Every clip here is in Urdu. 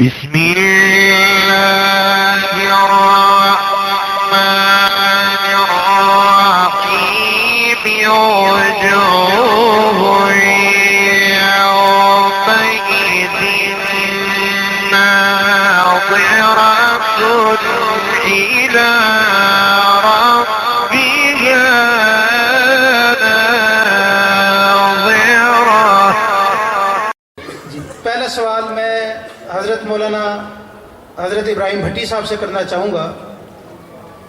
بسم الله الرحمن الرحيم وجوه يومئذ ناظرة إلى ربها ناظرة. پہلا سوال میں حضرت مولانا حضرت ابراہیم بھٹی صاحب سے کرنا چاہوں گا.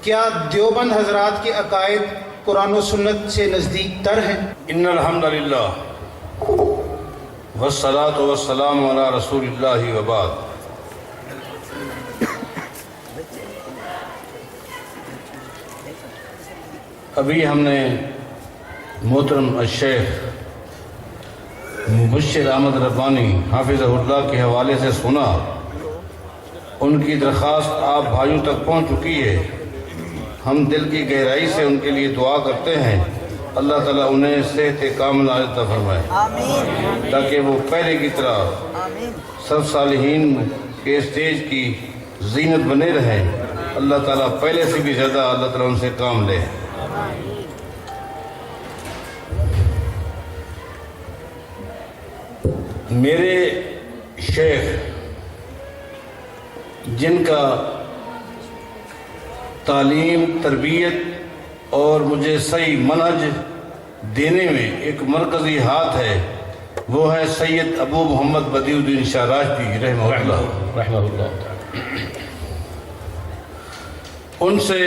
کیا دیوبند حضرات کے عقائد قرآن و سنت سے نزدیک تر ہیں؟ ان الحمد للہ والصلاة والسلام علی رسول اللہ وبعد. ابھی ہم نے محترم الشیخ مبشر احمد ربانی حافظہ اللہ کے حوالے سے سنا. ان کی درخواست آپ بھائیوں تک پہنچ چکی ہے. ہم دل کی گہرائی سے ان کے لیے دعا کرتے ہیں اللہ تعالیٰ انہیں صحت کاملہ عطا فرمائے تاکہ وہ پہلے کی طرح سب صالحین کے اسٹیج کی زینت بنے رہیں. اللہ تعالیٰ پہلے سے بھی زیادہ اللہ تعالیٰ ان سے کام لے. میرے شیخ جن کا تعلیم تربیت اور مجھے صحیح منہج دینے میں ایک مرکزی ہاتھ ہے وہ ہے سید ابو محمد بدیع الدین شاہ راشدی رحمہ اللہ. ان سے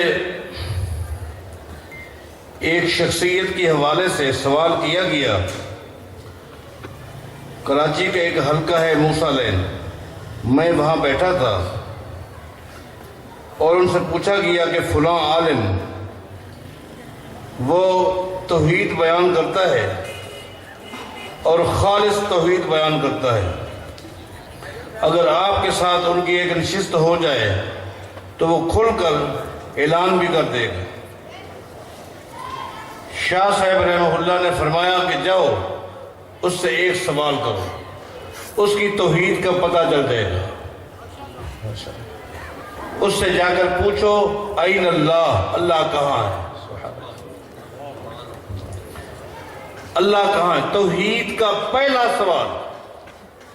ایک شخصیت کے حوالے سے سوال کیا گیا. کراچی کا ایک حلقہ ہے موسیٰ لین, میں وہاں بیٹھا تھا اور ان سے پوچھا گیا کہ فلاں عالم وہ توحید بیان کرتا ہے اور خالص توحید بیان کرتا ہے, اگر آپ کے ساتھ ان کی ایک نشست ہو جائے تو وہ کھل کر اعلان بھی کر دے گا. شاہ صاحب رحمہ اللہ نے فرمایا کہ جاؤ اس سے ایک سوال کرو, اس کی توحید کا پتہ چل جائے گا. اس سے جا کر پوچھو این اللہ, اللہ کہاں ہے, اللہ کہاں ہے. توحید کا پہلا سوال,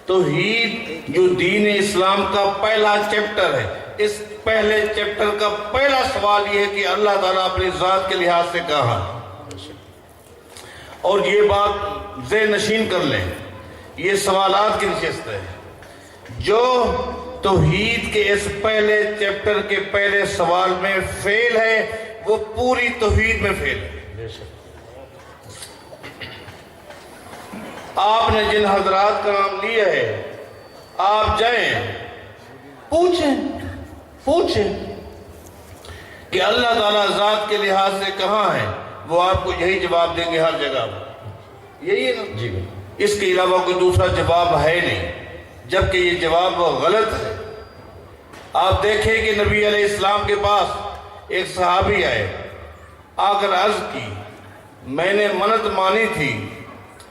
توحید جو دین اسلام کا پہلا چیپٹر ہے, اس پہلے چیپٹر کا پہلا سوال یہ ہے کہ اللہ تعالیٰ اپنی ذات کے لحاظ سے کہاں ہے. اور یہ بات ذہن نشین کر لیں, یہ سوالات کی نشست ہے. جو توحید کے اس پہلے چیپٹر کے پہلے سوال میں فیل ہے وہ پوری توحید میں فیل ہے. آپ نے جن حضرات کا نام لیا ہے آپ جائیں پوچھیں کہ اللہ تعالیٰ ذات کے لحاظ سے کہاں ہے, وہ آپ کو یہی جواب دیں گے ہر جگہ. یہی ہے نا جی, اس کے علاوہ کوئی دوسرا جواب ہے نہیں, جبکہ یہ جواب غلط ہے. آپ دیکھیں کہ نبی علیہ السلام کے پاس ایک صحابی آئے, آ کر عرض کی میں نے منت مانی تھی,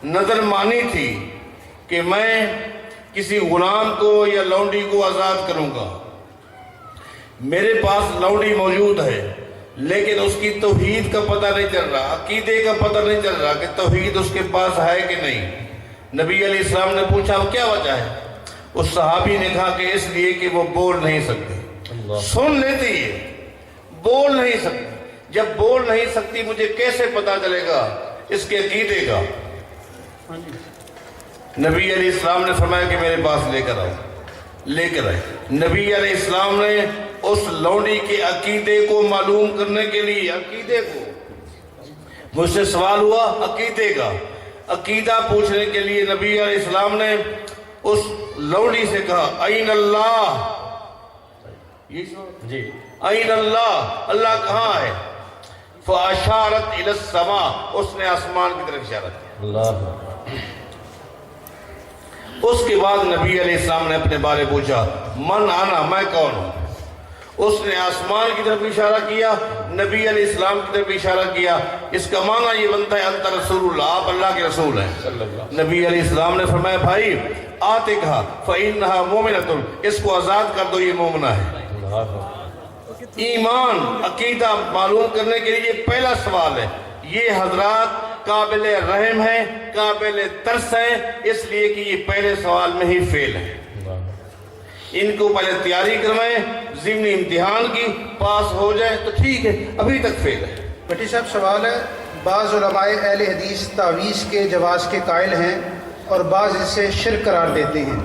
نظر مانی تھی کہ میں کسی غلام کو یا لونڈی کو آزاد کروں گا. میرے پاس لونڈی موجود ہے لیکن اس کی توحید کا پتہ نہیں چل رہا, عقیدے کا پتہ نہیں چل رہا کہ توحید اس کے پاس ہے کہ نہیں. نبی علیہ السلام نے پوچھا کیا وجہ ہے؟ اس صحابی نے کہا کہ اس لیے کہ وہ بول نہیں سکتے. سن لیتی ہے, بول نہیں سکتی. جب بول نہیں سکتی مجھے کیسے پتہ چلے گا اس کے عقیدے کا؟ نبی علیہ السلام نے فرمایا کہ میرے پاس لے کر آئے. نبی علیہ السلام نے اس لونڈی کے عقیدے کو معلوم کرنے کے لیے, عقیدے کو مجھ سے سوال ہوا عقیدے کا, عقیدہ پوچھنے کے لیے نبی علیہ السلام نے اس لونڈی سے کہا این اللہ, جی این اللہ, اللہ کہاں ہے؟ فاشارت الی السماء, اس نے آسمان کی طرف اشارہ کیا. اس کے بعد نبی علیہ السلام نے اپنے بارے پوچھا من انا, میں کون ہوں؟ اس نے آسمان کی طرف اشارہ کیا، نبی علیہ السلام کی طرف اشارہ کیا۔ اس کا معنی یہ بنتا ہے انت رسول اللہ، آپ اللہ کے رسول ہیں۔ نبی علیہ السلام نے فرمایا بھائی آتے کہا فَإِنَّهَا مُؤْمِنَةٌ، اس کو آزاد کر دو، یہ مومنہ ہے۔ ایمان عقیدہ معلوم کرنے کے لیے یہ پہلا سوال ہے۔ یہ حضرات قابل رحم ہے، قابل ترس ہے، اس لیے کہ یہ پہلے سوال میں ہی فیل ہے۔ ان کو پہلے تیاری کروائیں، ضمنی امتحان کی، پاس ہو جائے تو ٹھیک ہے، ابھی تک فیل ہے۔ بھٹی صاحب سوال ہے، بعض علماء اہل حدیث تعویذ کے جواز کے قائل ہیں اور بعض اسے شرک قرار دیتے ہیں،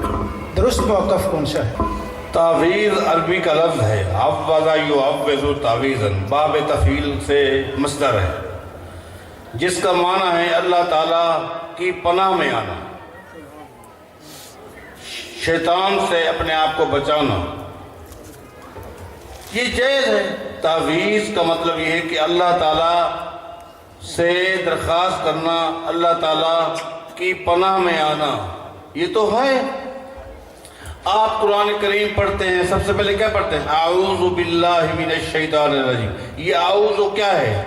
درست موقف کون سا ہے؟ تعویذ عربی کا لفظ ہے، عوض یعوذ تعویذاً، باب تفعیل سے مصدر ہے، جس کا معنی ہے اللہ تعالیٰ کی پناہ میں آنا، شیطان سے اپنے آپ کو بچانا۔ یہ جائز ہے۔ تعویذ کا مطلب یہ ہے کہ اللہ تعالیٰ سے درخواست کرنا، اللہ تعالیٰ کی پناہ میں آنا، یہ تو ہے۔ آپ قرآن کریم پڑھتے ہیں، سب سے پہلے کیا پڑھتے ہیں؟ اعوذ باللہ من الشیطان الرجیم۔ یہ اعوذ کیا ہے؟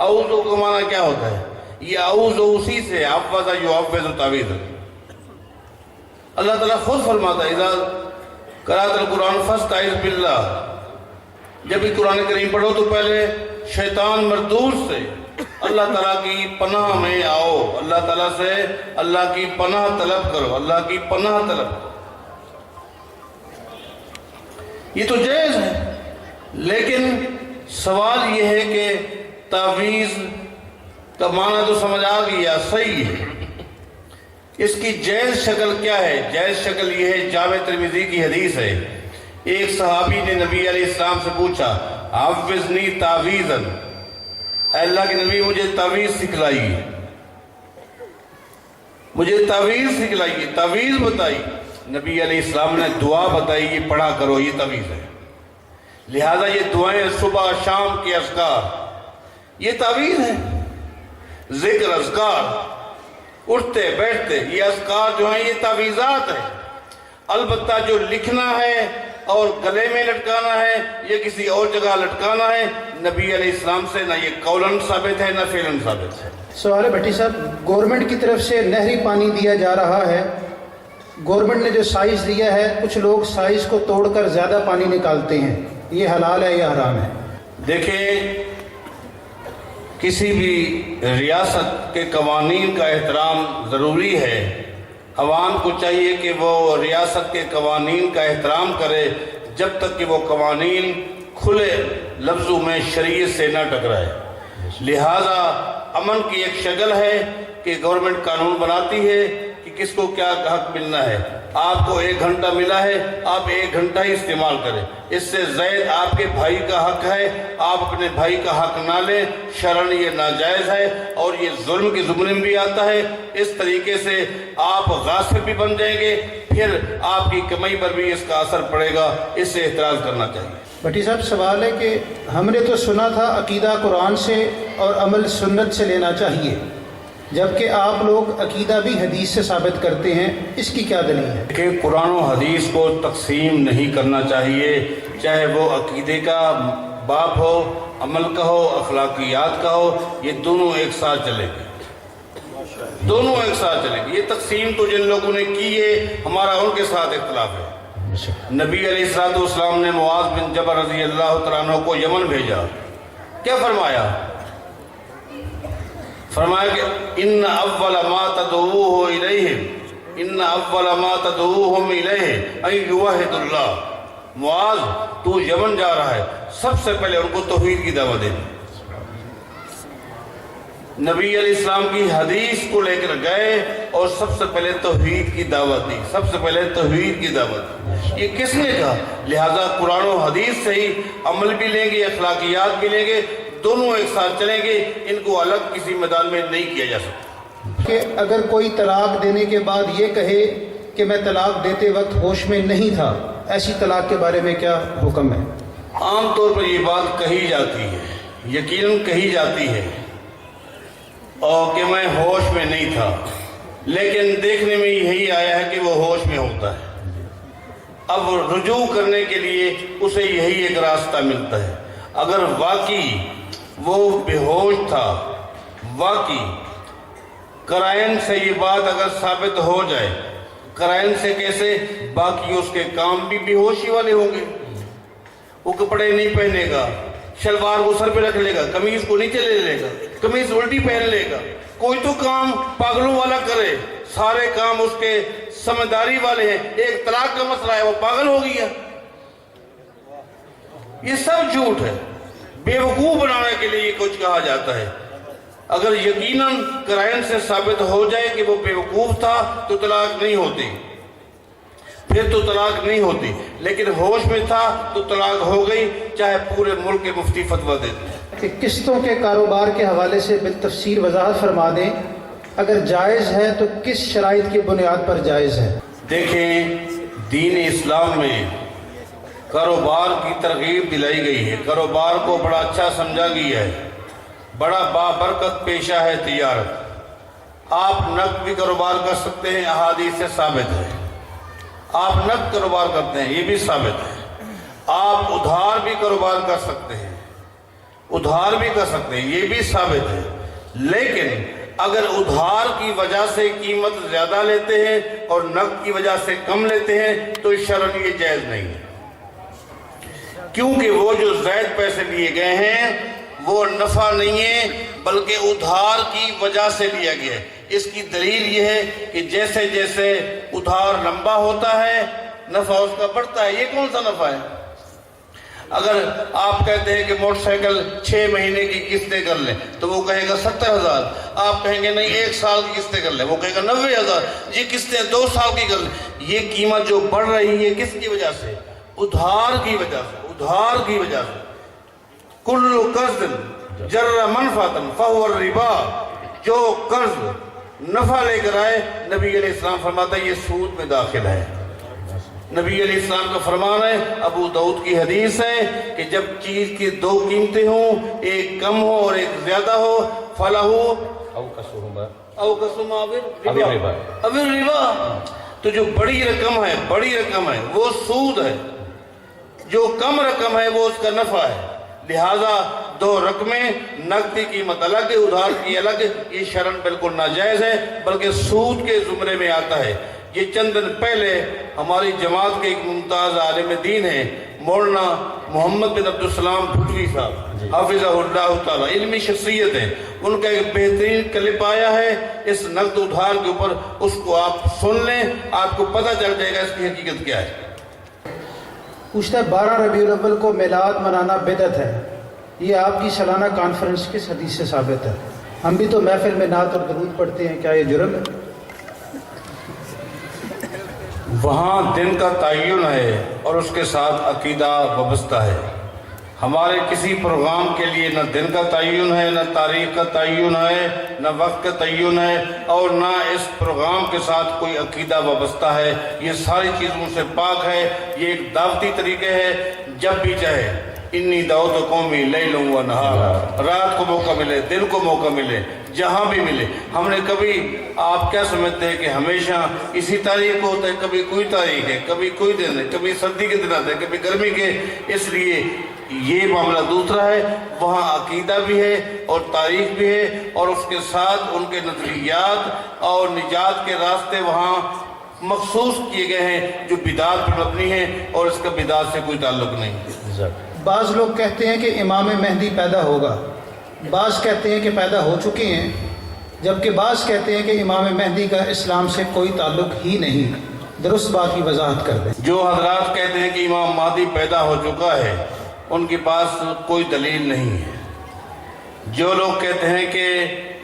اعوذ کا معنی کیا ہوتا ہے؟ یہ اعوذ اسی سے عوض یعوذ تعویذ۔ اللہ تعالیٰ خود فرماتا ہے اذا قرأت القرآن فاستعذ باللہ، جب بھی قرآن کریم پڑھو تو پہلے شیطان مردود سے اللہ تعالیٰ کی پناہ میں آؤ، اللہ تعالیٰ سے اللہ کی پناہ طلب کرو، اللہ کی پناہ طلب کرو۔ یہ تو جائز ہے، لیکن سوال یہ ہے کہ تعویذ کا معنی تو سمجھ آ گیا، صحیح ہے، اس کی جائز شکل کیا ہے؟ جائز شکل یہ ہے، جامع ترمذی کی حدیث ہے، ایک صحابی نے نبی علیہ السلام سے پوچھا عوذنی تعویذاً، اے اللہ کے نبی مجھے تعویذ سکھلائیے، مجھے تعویذ سکھلائیے، تعویذ بتائی۔ نبی علیہ السلام نے دعا بتائی، یہ پڑھا کرو، یہ تعویذ ہے۔ لہذا یہ دعائیں صبح شام کے اذکار، یہ تعویذ ہے۔ ذکر اذکار، اٹھتے بیٹھتے، یہ اذکار جو ہیں یہ تعویذات ہیں۔ البتہ جو لکھنا ہے اور گلے میں لٹکانا ہے یا کسی اور جگہ لٹکانا ہے، نبی علیہ السلام سے نہ یہ قولاً ثابت ہے نہ فعلاً ثابت ہے۔ سوال ہے بھٹی صاحب، گورنمنٹ کی طرف سے نہری پانی دیا جا رہا ہے، گورنمنٹ نے جو سائز دیا ہے، کچھ لوگ سائز کو توڑ کر زیادہ پانی نکالتے ہیں، یہ حلال ہے یا حرام ہے؟ دیکھیں، کسی بھی ریاست کے قوانین کا احترام ضروری ہے۔ عوام کو چاہیے کہ وہ ریاست کے قوانین کا احترام کرے جب تک کہ وہ قوانین کھلے لفظوں میں شریعت سے نہ ٹکرائے۔ لہذا امن کی ایک شکل ہے کہ گورنمنٹ قانون بناتی ہے کہ کس کو کیا حق ملنا ہے۔ آپ کو 1 گھنٹہ ملا ہے، آپ 1 گھنٹہ ہی استعمال کریں، اس سے زائد آپ کے بھائی کا حق ہے، آپ اپنے بھائی کا حق نہ لیں، شرعاً یہ ناجائز ہے اور یہ ظلم کے زمرے میں بھی آتا ہے۔ اس طریقے سے آپ غاصب بھی بن جائیں گے، پھر آپ کی کمائی پر بھی اس کا اثر پڑے گا، اس سے احتراز کرنا چاہیے۔ بھٹی صاحب سوال ہے کہ ہم نے تو سنا تھا عقیدہ قرآن سے اور عمل سنت سے لینا چاہیے، جبکہ آپ لوگ عقیدہ بھی حدیث سے ثابت کرتے ہیں، اس کی کیا دلیل ہے؟ کہ قرآن و حدیث کو تقسیم نہیں کرنا چاہیے، چاہے وہ عقیدے کا باب ہو، عمل کا ہو، اخلاقیات کا ہو، یہ دونوں ایک ساتھ چلیں گے، دونوں ایک ساتھ چلیں گے۔ یہ تقسیم تو جن لوگوں نے کی ہے، ہمارا ان کے ساتھ اختلاف ہے۔ نبی علیہ السلام نے معاذ بن جبل رضی اللہ تعالیٰ عنہ کو یمن بھیجا، کیا فرمایا؟ فرمایا کہ ان اول ما تدعوہ الیہم، ان اول ما تدعوہم الیہ ان یوحد اللہ۔ معاذ تو یمن جا رہا ہے، سب سے پہلے ان کو توحید کی دعوت دے دی۔ نبی علیہ السلام کی حدیث کو لے کر گئے اور سب سے پہلے توحید کی دعوت دی، سب سے پہلے توحید کی دعوت دی۔ یہ کس نے کہا؟ لہذا قرآن و حدیث سے ہی عمل بھی لیں گے، اخلاقیات بھی لیں گے، دونوں ایک ساتھ چلیں گے، ان کو الگ کسی میدان میں نہیں کیا جا سکتا۔ کہ اگر کوئی طلاق دینے کے بعد یہ کہے کہ میں طلاق دیتے وقت ہوش میں نہیں تھا، ایسی طلاق کے بارے میں کیا حکم ہے؟ عام طور پر یہ بات کہی جاتی ہے، یقیناً کہی جاتی ہے، اور کہ میں ہوش میں نہیں تھا، لیکن دیکھنے میں یہی آیا ہے کہ وہ ہوش میں ہوتا ہے۔ اب رجوع کرنے کے لیے اسے یہی ایک راستہ ملتا ہے۔ اگر واقعی وہ بے ہوش تھا، واقعی قرائن سے یہ بات اگر ثابت ہو جائے، قرائن سے کیسے، باقی اس کے کام بھی بے ہوشی والے ہوں گے۔ وہ کپڑے نہیں پہنے گا، شلوار کو سر پہ رکھ لے گا، قمیض کو نیچے لے لے گا، قمیض الٹی پہن لے گا، کوئی تو کام پاگلوں والا کرے، سارے کام اس کے سمجھداری والے ہیں۔ ایک طلاق کا مسئلہ ہے، وہ پاگل ہو گیا۔ یہ سب جھوٹ ہے، بے وقوف بنانے کے لیے یہ کچھ کہا جاتا ہے۔ اگر یقیناً قرائن سے ثابت ہو جائے کہ وہ بے وقوف تھا تو طلاق نہیں ہوتی، پھر تو طلاق نہیں ہوتی، لیکن ہوش میں تھا تو طلاق ہو گئی، چاہے پورے ملک کے مفتی فتویٰ دیتے۔ کہ قسطوں کے کاروبار کے حوالے سے بالتفصیل وضاحت فرما دیں، اگر جائز ہے تو کس شرائط کی بنیاد پر جائز ہے؟ دیکھیں، دین اسلام میں کاروبار کی ترغیب دلائی گئی ہے، کاروبار کو بڑا اچھا سمجھا گیا ہے، بڑا بابرکت پیشہ ہے تجارت۔ آپ نقد بھی کاروبار کر سکتے ہیں، احادیث سے ثابت ہے۔ آپ نقد کاروبار کرتے ہیں، یہ بھی ثابت ہے۔ آپ ادھار بھی کاروبار کر سکتے ہیں، ادھار بھی کر سکتے ہیں، یہ بھی ثابت ہے۔ لیکن اگر ادھار کی وجہ سے قیمت زیادہ لیتے ہیں اور نقد کی وجہ سے کم لیتے ہیں تو شرعاً یہ جائز نہیں ہے، کیونکہ وہ جو زائد پیسے لیے گئے ہیں وہ نفع نہیں ہے بلکہ ادھار کی وجہ سے لیا گیا ہے۔ اس کی دلیل یہ ہے کہ جیسے جیسے ادھار لمبا ہوتا ہے نفع اس کا بڑھتا ہے۔ یہ کون سا نفع ہے؟ اگر آپ کہتے ہیں کہ موٹر سائیکل 6 مہینے کی قسطیں کر لیں تو وہ کہے گا 70,000، آپ کہیں گے نہیں 1 سال کی قسطیں کر لیں، وہ کہے گا 90,000، یہ قسطیں 2 سال کی کر لیں۔ یہ قیمت جو بڑھ رہی ہے کس کی وجہ سے؟ ادھار کی وجہ سے، ادھار کی وجہ سے۔ کل قرض جر منفعۃ فہو الربا، جو قرض نفع لے کر آئے، نبی علیہ السلام فرماتا ہے یہ سود میں داخل ہے۔ نبی علیہ السلام کا فرمان ہے، ابو داؤد کی حدیث ہے کہ جب چیز کی 2 قیمتیں ہوں، ایک کم ہو اور ایک زیادہ ہو، فَلَهُ أَوْ قَسُمَا أَوِ الرِّبَا، تو جو بڑی رقم ہے وہ سود ہے، جو کم رقم ہے وہ اس کا نفع ہے۔ لہذا 2 رقمیں، نقد کی قیمت الگ ہے، ادھار کی الگ، یہ شرعاً بالکل ناجائز ہے بلکہ سود کے زمرے میں آتا ہے۔ یہ چند دن پہلے ہماری جماعت کے ایک ممتاز عالم دین ہیں مولانا محمد بن عبدالسلام بھٹوی صاحب حافظہ اللہ تعالی، علمی شخصیت ہیں، ان کا ایک بہترین کلپ آیا ہے اس نقد ادھار کے اوپر، اس کو آپ سن لیں، آپ کو پتہ چل جائے گا اس کی حقیقت کیا ہے۔ پوچھتا ہے 12 ربیع الاول کو میلاد منانا بدعت ہے، یہ آپ کی سالانہ کانفرنس کس حدیث سے ثابت ہے؟ ہم بھی تو محفل میں نعت اور درود پڑھتے ہیں، کیا یہ جرم ہے؟ وہاں دن کا تعین ہے اور اس کے ساتھ عقیدہ وابستہ ہے۔ ہمارے کسی پروگرام کے لیے نہ دن کا تعین ہے، نہ تاریخ کا تعین ہے، نہ وقت کا تعین ہے، اور نہ اس پروگرام کے ساتھ کوئی عقیدہ وابستہ ہے۔ یہ ساری چیزوں سے پاک ہے، یہ ایک دعوتی طریقے ہے۔ جب بھی چاہے انی دعوت قومی لیلا و نہارا، رات کو موقع ملے، دن کو موقع ملے، جہاں بھی ملے۔ ہم نے کبھی، آپ کیا سمجھتے ہیں کہ ہمیشہ اسی تاریخ کو ہوتا ہے؟ کبھی کوئی تاریخ ہے، کبھی کوئی دن ہے، کبھی سردی کے دن آتے ہیں، کبھی گرمی کے۔ اس لیے یہ معاملہ دوسرا ہے، وہاں عقیدہ بھی ہے اور تاریخ بھی ہے، اور اس کے ساتھ ان کے نظریات اور نجات کے راستے وہاں مخصوص کیے گئے ہیں جو بدعات پر مبنی ہیں، اور اس کا بدعات سے کوئی تعلق نہیں۔ بعض لوگ کہتے ہیں کہ امام مہدی پیدا ہوگا، بعض کہتے ہیں کہ پیدا ہو چکے ہیں، جبکہ بعض کہتے ہیں کہ امام مہدی کا اسلام سے کوئی تعلق ہی نہیں۔ درست بات کی وضاحت کر دیں۔ جو حضرات کہتے ہیں کہ امام مہدی پیدا ہو چکا ہے ان کے پاس کوئی دلیل نہیں ہے۔ جو لوگ کہتے ہیں کہ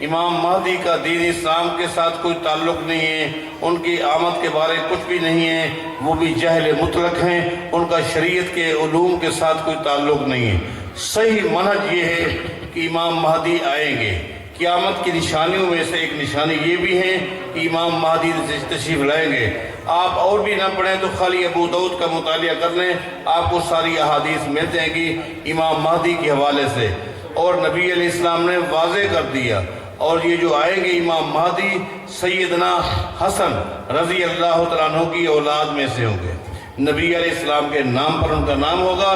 امام مہدی کا دین اسلام کے ساتھ کوئی تعلق نہیں ہے، ان کی آمد کے بارے کچھ بھی نہیں ہے، وہ بھی جہل مطلق ہیں، ان کا شریعت کے علوم کے ساتھ کوئی تعلق نہیں ہے۔ صحیح منہج یہ ہے کہ امام مہدی آئیں گے۔ قیامت کی نشانیوں میں سے ایک نشانی یہ بھی ہے کہ امام مہدی تشریف لائیں گے۔ آپ اور بھی نہ پڑھیں تو خالی ابو داؤد کا مطالعہ کر لیں، آپ کو ساری احادیث مل جائیں گی امام مہدی کے حوالے سے، اور نبی علیہ السلام نے واضح کر دیا۔ اور یہ جو آئیں گے امام مہدی سیدنا حسن رضی اللہ تعالیٰ عنہ کی اولاد میں سے ہوں گے۔ نبی علیہ السلام کے نام پر ان کا نام ہوگا،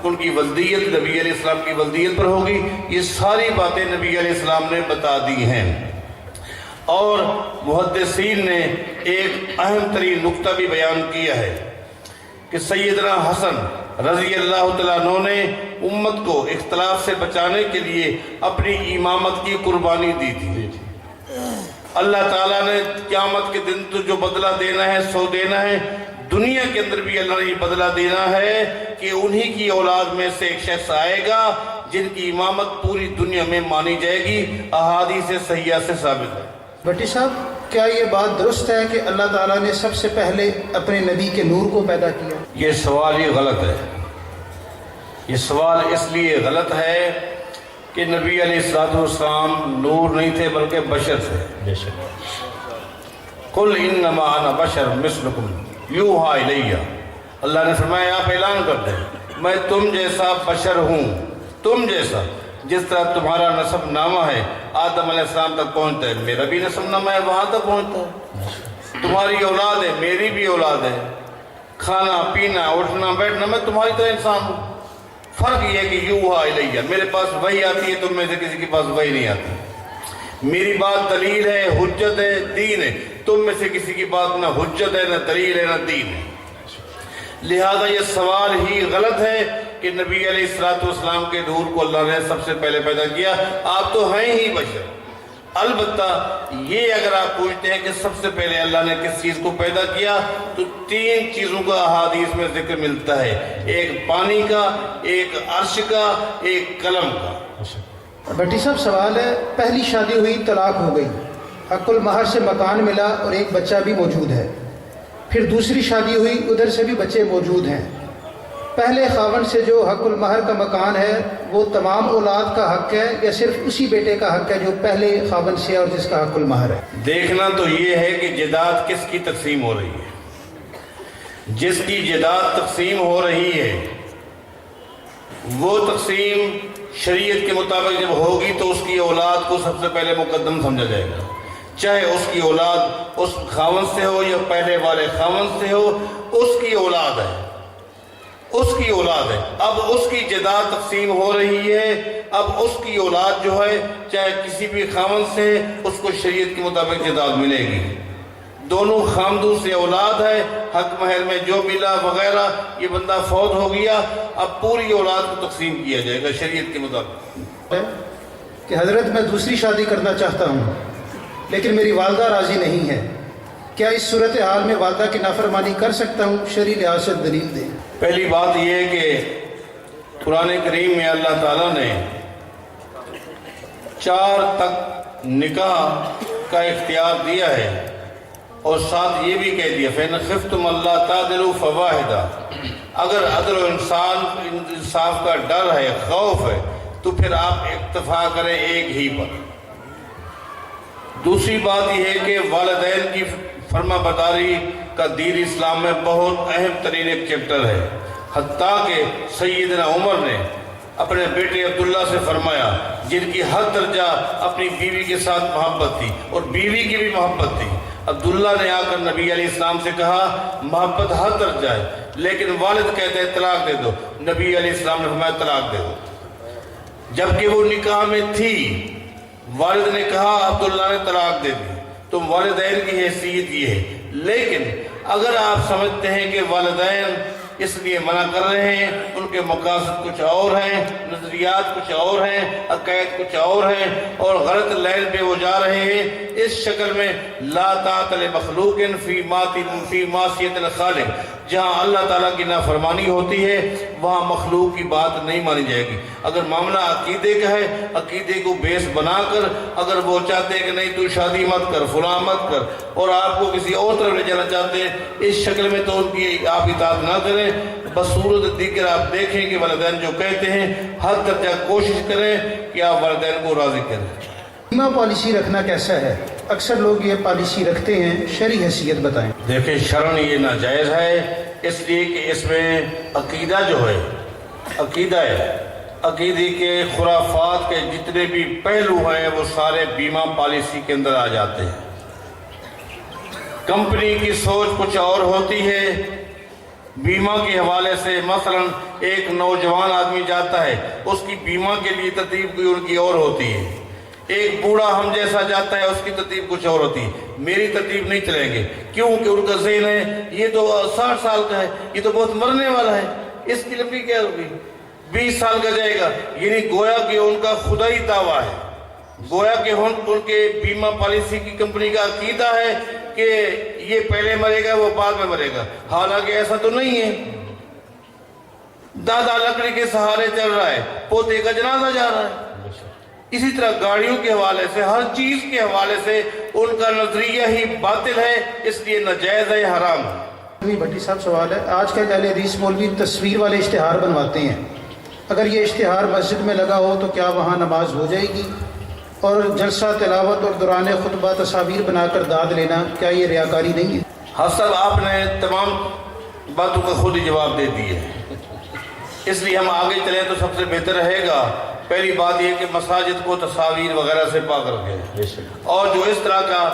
ان کی ولدیت نبی علیہ السلام کی ولدیت پر ہوگی۔ یہ ساری باتیں نبی علیہ السلام نے بتا دی ہیں۔ اور محدثین نے ایک اہم ترین نقطہ بھی بیان کیا ہے کہ سیدنا حسن رضی اللہ تعالیٰ عنہ نے امت کو اختلاف سے بچانے کے لیے اپنی امامت کی قربانی دی تھی۔ اللہ تعالیٰ نے قیامت کے دن تو جو بدلہ دینا ہے سو دینا ہے، دنیا کے اندر بھی اللہ نے یہ بدلہ دینا ہے کہ انہی کی اولاد میں سے ایک شخص آئے گا جن کی امامت پوری دنیا میں مانی جائے گی۔ احادیث صحیحہ سے ثابت ہے۔ بھٹی صاحب، کیا یہ بات درست ہے کہ اللہ تعالیٰ نے سب سے پہلے اپنے نبی کے نور کو پیدا کیا؟ یہ سوال ہی غلط ہے۔ یہ سوال اس لیے غلط ہے کہ نبی علیہ السلام نور نہیں تھے بلکہ بشر تھے۔ قل انما انا بشر مثلکم یوحی الیہ، اللہ نے فرمایا آپ اعلان کر دیں میں تم جیسا بشر ہوں، تم جیسا، جس طرح تمہارا نسب نامہ ہے آدم علیہ السلام تک پہنچتا ہے، میرا بھی نسب نامہ ہے وہاں تک پہنچتا ہے۔ تمہاری اولاد ہے، میری بھی اولاد ہے، کھانا پینا اٹھنا بیٹھنا میں تمہاری طرح انسان ہوں۔ فرق یہ ہے کہ یوحی الیہ، میرے پاس وحی آتی ہے، تم میں سے کسی کے پاس وحی نہیں آتی۔ میری بات دلیل ہے، حجت ہے، دین ہے، تم میں سے کسی کی بات نہ حجت ہے، نہ دلیل ہے، نہ دین ہے۔ لہذا یہ سوال ہی غلط ہے کہ نبی علیہ السلام کے نور کو اللہ نے سب سے پہلے پیدا کیا، آپ تو ہیں ہی بشر۔ البتہ یہ اگر آپ پوچھتے ہیں کہ سب سے پہلے اللہ نے کس چیز کو پیدا کیا، تو تین چیزوں کا احادیث میں ذکر ملتا ہے، ایک پانی کا، ایک عرش کا، ایک قلم کا۔ بھٹی صاحب، سوال ہے، پہلی شادی ہوئی، طلاق ہو گئی، حق المہر سے مکان ملا اور ایک بچہ بھی موجود ہے، پھر دوسری شادی ہوئی، ادھر سے بھی بچے موجود ہیں، پہلے خاوند سے جو حق المہر کا مکان ہے وہ تمام اولاد کا حق ہے یا صرف اسی بیٹے کا حق ہے جو پہلے خاوند سے اور جس کا حق المہر ہے؟ دیکھنا تو یہ ہے کہ جائیداد کس کی تقسیم ہو رہی ہے۔ جس کی جائیداد تقسیم ہو رہی ہے وہ تقسیم شریعت کے مطابق جب ہوگی تو اس کی اولاد کو سب سے پہلے مقدم سمجھا جائے گا، چاہے اس کی اولاد اس خاوند سے ہو یا پہلے والے خاوند سے ہو، اس کی اولاد ہے، اس کی اولاد ہے۔ اب اس کی جائیداد تقسیم ہو رہی ہے، اب اس کی اولاد جو ہے چاہے کسی بھی خاوند سے، اس کو شریعت کے مطابق جائیداد ملے گی۔ دونوں خامدوں سے اولاد ہے، حق مہر میں جو ملا وغیرہ، یہ بندہ فوت ہو گیا، اب پوری اولاد کو تقسیم کیا جائے گا شریعت کے مطابق۔ کہ حضرت میں دوسری شادی کرنا چاہتا ہوں لیکن میری والدہ راضی نہیں ہے، کیا اس صورتحال میں والدہ کی نافرمانی کر سکتا ہوں؟ شرعی لحاظ سے دلیل دیں۔ پہلی بات یہ ہے کہ قرآن کریم میں اللہ تعالیٰ نے 4 تک نکاح کا اختیار دیا ہے اور ساتھ یہ بھی کہہ دیا فَإِنْ خِفْتُمْ أَلَّا تَعْدِلُوا فَوَاحِدًا، اگر عدل و انصاف کا ڈر ہے، خوف ہے، تو پھر آپ اکتفا کریں ایک ہی پر۔ دوسری بات یہ ہے کہ والدین کی فرما برداری کا دین اسلام میں بہت اہم ترین ایک چیپٹر ہے، حتیٰ کہ سیدنا عمر نے اپنے بیٹے عبداللہ سے فرمایا، جن کی حد درجہ اپنی بیوی کے ساتھ محبت تھی اور بیوی کی بھی محبت تھی، عبداللہ نے آ کر نبی علیہ السلام سے کہا محبت حد درجہ ہے لیکن والد کہتے ہیں طلاق دے دو، نبی علیہ السلام نے فرمایا طلاق دے دو، جبکہ وہ نکاح میں تھی، والد نے کہا عبداللہ نے طلاق دے دی، تو والدین کی حیثیت یہ ہے۔ لیکن اگر آپ سمجھتے ہیں کہ والدین اس لیے منع کر رہے ہیں، ان کے مقاصد کچھ اور ہیں، نظریات کچھ اور ہیں، عقائد کچھ اور ہیں اور غلط لائن پہ وہ جا رہے ہیں، اس شکل میں لا طاعۃ لمخلوق فی معصیۃ الخالق، جہاں اللہ تعالیٰ کی نافرمانی ہوتی ہے وہاں مخلوق کی بات نہیں مانی جائے گی۔ اگر معاملہ عقیدے کا ہے، عقیدے کو بیس بنا کر اگر وہ چاہتے ہیں کہ نہیں تو شادی مت کر، فلاں مت کر، اور آپ کو کسی اور طرف لے جانا چاہتے ہیں، اس شکل میں تو ان کی آپ اطاعت نہ کریں۔ بصورت دیگر آپ دیکھیں کہ والدین جو کہتے ہیں ہر درجہ کوشش کریں کہ آپ والدین کو راضی کریں۔ بیمہ پالیسی رکھنا کیسا ہے؟ اکثر لوگ یہ پالیسی رکھتے ہیں، شرعی حیثیت بتائیں۔ دیکھیں شرعاً یہ ناجائز ہے، اس لیے کہ اس میں عقیدہ جو ہے، عقیدہ ہے، عقیدے کے خرافات کے جتنے بھی پہلو ہیں وہ سارے بیمہ پالیسی کے اندر آ جاتے ہیں۔ کمپنی کی سوچ کچھ اور ہوتی ہے، بیمہ کے حوالے سے مثلا ایک نوجوان آدمی جاتا ہے، اس کی بیمہ کے لیے ترتیب کوئی ان کی اور ہوتی ہے، ایک بوڑھا ہم جیسا جاتا ہے اس کی ترتیب کچھ اور ہوتی ہے، میری ترتیب نہیں چلیں گے، کیونکہ ان کا ذہن ہے یہ تو 60 سال کا ہے، یہ تو بہت مرنے والا ہے، اس کی لمبی کیا ہوگی، 20 سال کا جائے گا، یعنی گویا کہ ان کا خدائی دعویٰ ہے، گویا کہ ان کے بیمہ پالیسی کی کمپنی کا عقیدہ ہے کہ یہ پہلے مرے گا وہ بعد میں مرے گا، حالانکہ ایسا تو نہیں ہے، دادا لکڑی کے سہارے چل رہا ہے، پوتے کا جنازہ جا رہا ہے۔ اسی طرح گاڑیوں کے حوالے سے، ہر چیز کے حوالے سے ان کا نظریہ ہی باطل ہے، اس لیے ناجائز ہے، حرام ہے۔ بھٹی صاحب سوال ہے، آج کل اہل حدیث مولوی تصویر والے اشتہار بنواتے ہیں، اگر یہ اشتہار مسجد میں لگا ہو تو کیا وہاں نماز ہو جائے گی؟ اور جلسہ تلاوت اور دوران خطبہ تصاویر بنا کر داد لینا، کیا یہ ریاکاری نہیں ہے؟ حسب آپ نے تمام باتوں کا خود ہی جواب دے دی ہے، اس لیے ہم آگے چلیں تو سب سے بہتر رہے گا پہلی بات یہ کہ مساجد کو تصاویر وغیرہ سے پاک رکھے، اور جو اس طرح کا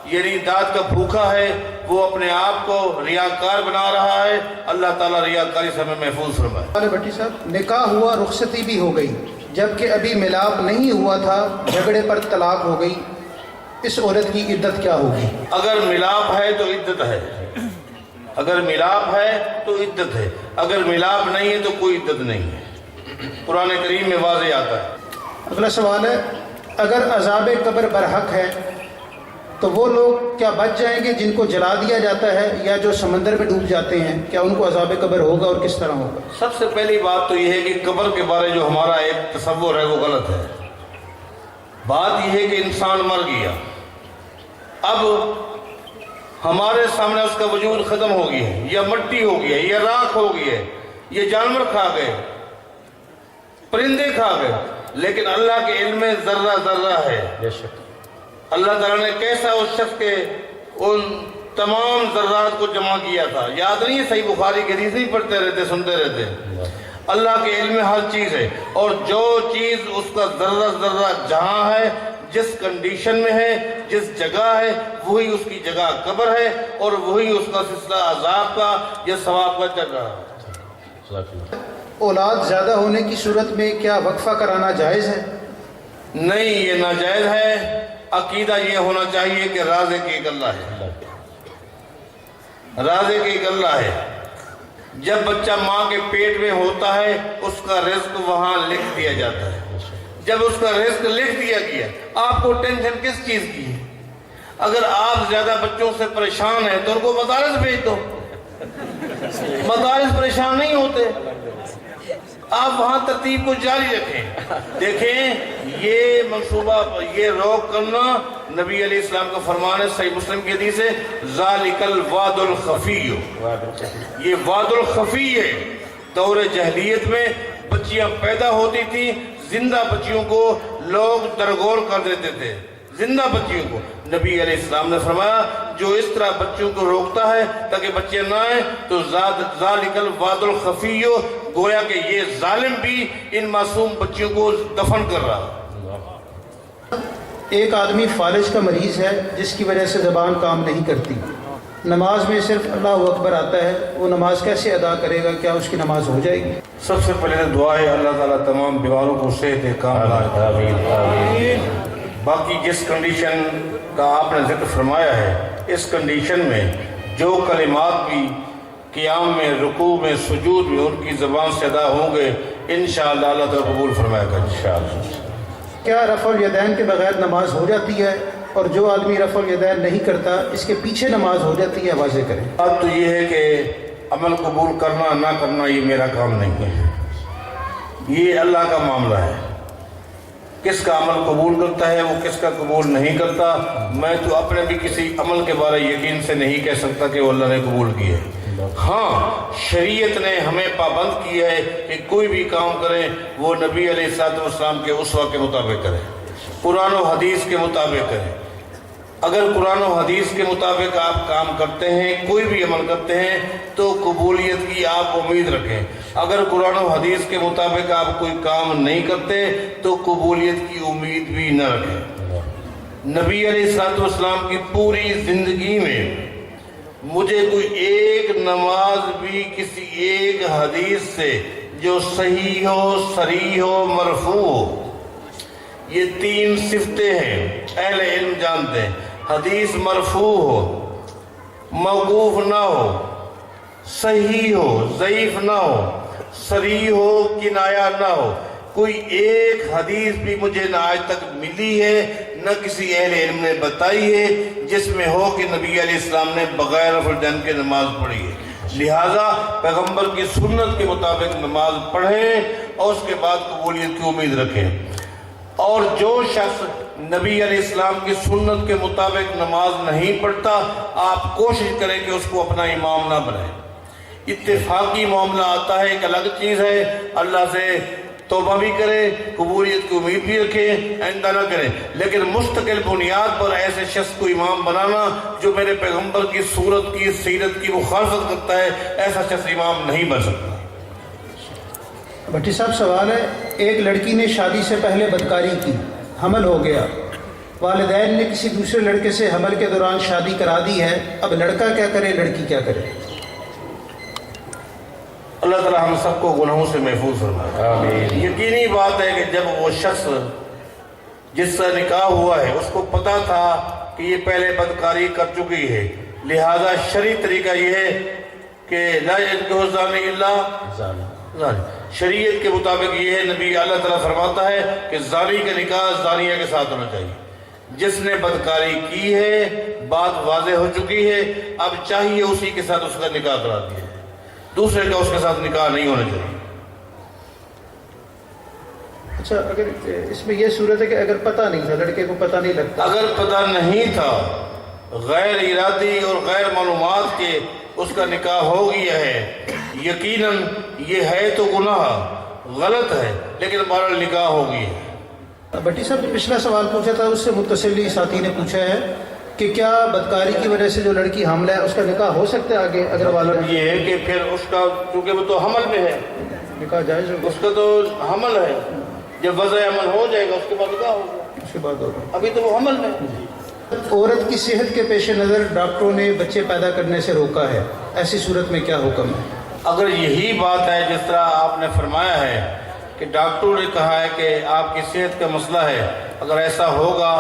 یعنی داد کا بھوکا ہے وہ اپنے آپ کو ریاکار بنا رہا ہے، اللہ تعالیٰ ریاکاری سے ہمیں محفوظ فرمائے۔ بھٹی صاحب، نکاح ہوا، رخصتی بھی ہو گئی، جبکہ ابھی ملاپ نہیں ہوا تھا، جھگڑے پر طلاق ہو گئی، اس عورت کی عدت کیا ہوگی؟ اگر ملاپ ہے تو عدت ہے، اگر ملاپ ہے تو عدت ہے، اگر ملاپ نہیں ہے تو کوئی عدت نہیں ہے، قرآن کریم میں واضح آتا ہے۔ اگلا سوال ہے، اگر عذاب قبر برحق ہے تو وہ لوگ کیا بچ جائیں گے جن کو جلا دیا جاتا ہے یا جو سمندر میں ڈوب جاتے ہیں، کیا ان کو عذاب قبر ہوگا اور کس طرح ہوگا؟ سب سے پہلی بات تو یہ ہے کہ قبر کے بارے جو ہمارا ایک تصور ہے وہ غلط ہے۔ بات یہ ہے کہ انسان مر گیا، اب ہمارے سامنے اس کا وجود ختم ہو گیا ہے، یا مٹی ہو گیا ہے، یا راکھ ہو گئی ہے، یہ جانور کھا گئے، پرندے کھا گئے، لیکن اللہ کے علم میں ذرہ ذرہ ہے۔ اللہ تعالیٰ نے کیسا اس شخص کے ان تمام ذرات کو جمع کیا تھا، یاد نہیں ہے؟ صحیح بخاری کی حدیث نہیں پڑھتے رہتے، سنتے رہتے۔ اللہ کے علم میں ہر چیز ہے، اور جو چیز اس کا ذرہ ذرہ جہاں ہے، جس کنڈیشن میں ہے، جس جگہ ہے، وہی اس کی جگہ قبر ہے، اور وہی اس کا سلسلہ عذاب کا یا ثواب کا چل رہا ہے۔ اولاد زیادہ ہونے کی صورت میں کیا وقفہ کرانا جائز ہے؟ نہیں، یہ ناجائز ہے۔ عقیدہ یہ ہونا چاہیے کہ رازق ایک اللہ ہے، رازق ایک اللہ ہے۔ جب بچہ ماں کے پیٹ میں ہوتا ہے اس کا رزق وہاں لکھ دیا جاتا ہے، جب اس کا رزق لکھ دیا گیا، آپ کو ٹینشن کس چیز کی ہے؟ اگر آپ زیادہ بچوں سے پریشان ہیں تو ان کو مدارس بھیج دو، مدارس پریشان نہیں ہوتے، آپ وہاں ترتیب کو جاری رکھیں۔ دیکھیں یہ منصوبہ، یہ روک کرنا نبی علیہ السلام کا فرمان ہے، صحیح مسلم کی حدیث ہے، ذالک الوعد الخفی، یہ وعد الخفی ہے۔ دور جہلیت میں بچیاں پیدا ہوتی تھیں، زندہ بچیوں کو لوگ درگور کر دیتے تھے، زندہ بچیوں کو۔ نبی علیہ السلام نے فرمایا جو اس طرح بچوں کو روکتا ہے تاکہ بچے نہ آئیں تو ذالک الوعد الخفی، گویا کہ یہ ظالم بھی ان معصوم بچیوں کو دفن کر رہا۔ ایک آدمی فالج کا مریض ہے جس کی وجہ سے زبان کام نہیں کرتی، نماز میں صرف اللہ اکبر آتا ہے، وہ نماز کیسے ادا کرے گا؟ کیا اس کی نماز ہو جائے گی؟ سب سے پہلے دعا ہے اللہ تعالیٰ تمام بیماروں کو صحت کام لائے۔ باقی جس کنڈیشن کا آپ نے ذکر فرمایا ہے، اس کنڈیشن میں جو کلمات بھی قیام میں، رکوع میں، سجود میں ان کی زبان سے ادا ہوں گے، انشاءاللہ اللہ تعالیٰ قبول فرمائے گا انشاءاللہ۔ کیا رفع الیدین کے بغیر نماز ہو جاتی ہے؟ اور جو آدمی رفع الیدین نہیں کرتا اس کے پیچھے نماز ہو جاتی ہے؟ واضح کریں۔ بات تو یہ ہے کہ عمل قبول کرنا نہ کرنا یہ میرا کام نہیں ہے، یہ اللہ کا معاملہ ہے۔ کس کا عمل قبول کرتا ہے، وہ کس کا قبول نہیں کرتا، میں تو اپنے بھی کسی عمل کے بارے یقین سے نہیں کہہ سکتا کہ وہ اللہ نے قبول کیا ہے۔ ہاں، شریعت نے ہمیں پابند کیا ہے کہ کوئی بھی کام کریں وہ نبی علیہ السلام کے اسوہ کے مطابق کریں، قرآن و حدیث کے مطابق کریں۔ اگر قرآن و حدیث کے مطابق آپ کام کرتے ہیں، کوئی بھی عمل کرتے ہیں تو قبولیت کی آپ امید رکھیں۔ اگر قرآن و حدیث کے مطابق آپ کوئی کام نہیں کرتے تو قبولیت کی امید بھی نہ رکھیں۔ نبی علیہ السلام کی پوری زندگی میں مجھے کوئی ایک نماز بھی کسی ایک حدیث سے جو صحیح ہو، صریح ہو، مرفوع ہو، یہ 3 صفتیں ہیں اہل علم جانتے ہیں، حدیث مرفوع ہو، موقوف نہ ہو، صحیح ہو، ضعیف نہ ہو، صریح ہو، کنایا نہ ہو، کوئی ایک حدیث بھی مجھے نہ آج تک ملی ہے نہ کسی اہل علم نے بتائی ہے جس میں ہو کہ نبی علیہ السلام نے بغیر رفع الیدین کے نماز پڑھی ہے۔ لہٰذا پیغمبر کی سنت کے مطابق نماز پڑھیں اور اس کے بعد قبولیت کی امید رکھیں۔ اور جو شخص نبی علیہ السلام کی سنت کے مطابق نماز نہیں پڑھتا، آپ کوشش کریں کہ اس کو اپنا امام نہ بنائیں۔ اتفاقی معاملہ آتا ہے ایک الگ چیز ہے، اللہ سے توبہ بھی کرے، قبولیت کی امید بھی رکھے، آئندہ نہ کرے، لیکن مستقل بنیاد پر ایسے شخص کو امام بنانا جو میرے پیغمبر کی صورت کی سیرت کی مخالفت کرتا ہے، ایسا شخص امام نہیں بن سکتا۔ بھٹی صاحب سوال ہے، ایک لڑکی نے شادی سے پہلے بدکاری کی، حمل ہو گیا، والدین نے کسی دوسرے لڑکے سے حمل کے دوران شادی کرا دی ہے، اب لڑکا کیا کرے، لڑکی کیا کرے؟ اللہ تعالی ہم سب کو گناہوں سے محفوظ فرمائے۔ آمین۔ یقینی بات ہے کہ جب وہ شخص جس سے نکاح ہوا ہے اس کو پتا تھا کہ یہ پہلے بدکاری کر چکی ہے، لہذا شرعی طریقہ یہ ہے کہ لا ينکح الزانی الا زانی، شریعت کے مطابق یہ ہے، نبی اللہ تعالیٰ فرماتا ہے کہ زانی کا نکاح زانیہ کے ساتھ ہونا چاہیے۔ جس نے بدکاری کی ہے بات واضح ہو چکی ہے، اب چاہیے اسی کے ساتھ اس کا نکاح کرا دیا، دوسرے کا اس کے ساتھ نکاح نہیں ہونا چاہیے۔ اچھا، اگر اس میں یہ صورت ہے کہ اگر پتہ نہیں تھا، لڑکے کو پتہ نہیں لگتا، اگر پتہ نہیں تھا، غیر ارادی اور غیر معلومات کے اس کا نکاح ہو گیا ہے، یقیناً یہ ہے تو گناہ غلط ہے، لیکن بہرحال نکاح ہو گئی ہے۔ بھٹی صاحب نے پچھلا سوال پوچھا تھا، اس سے متصل ساتھی نے پوچھا ہے کہ کیا بدکاری کی وجہ سے جو لڑکی حاملہ ہے اس کا نکاح ہو سکتا ہے آگے اگر والد؟ یہ ہے کہ پھر اس کا، چونکہ وہ تو حمل میں ہے، نکاح جائز ہوگا، اس کا تو حمل ہے، جب وضع عمل ہو جائے گا اس کے بعد نکاح ہوگا، اس کے بعد ہوگا۔ ابھی تو وہ حمل میں ہے۔ عورت کی صحت کے پیش نظر ڈاکٹروں نے بچے پیدا کرنے سے روکا ہے، ایسی صورت میں کیا حکم ہے؟ اگر یہی بات ہے جس طرح آپ نے فرمایا ہے کہ ڈاکٹروں نے کہا ہے کہ آپ کی صحت کا مسئلہ ہے، اگر ایسا ہوگا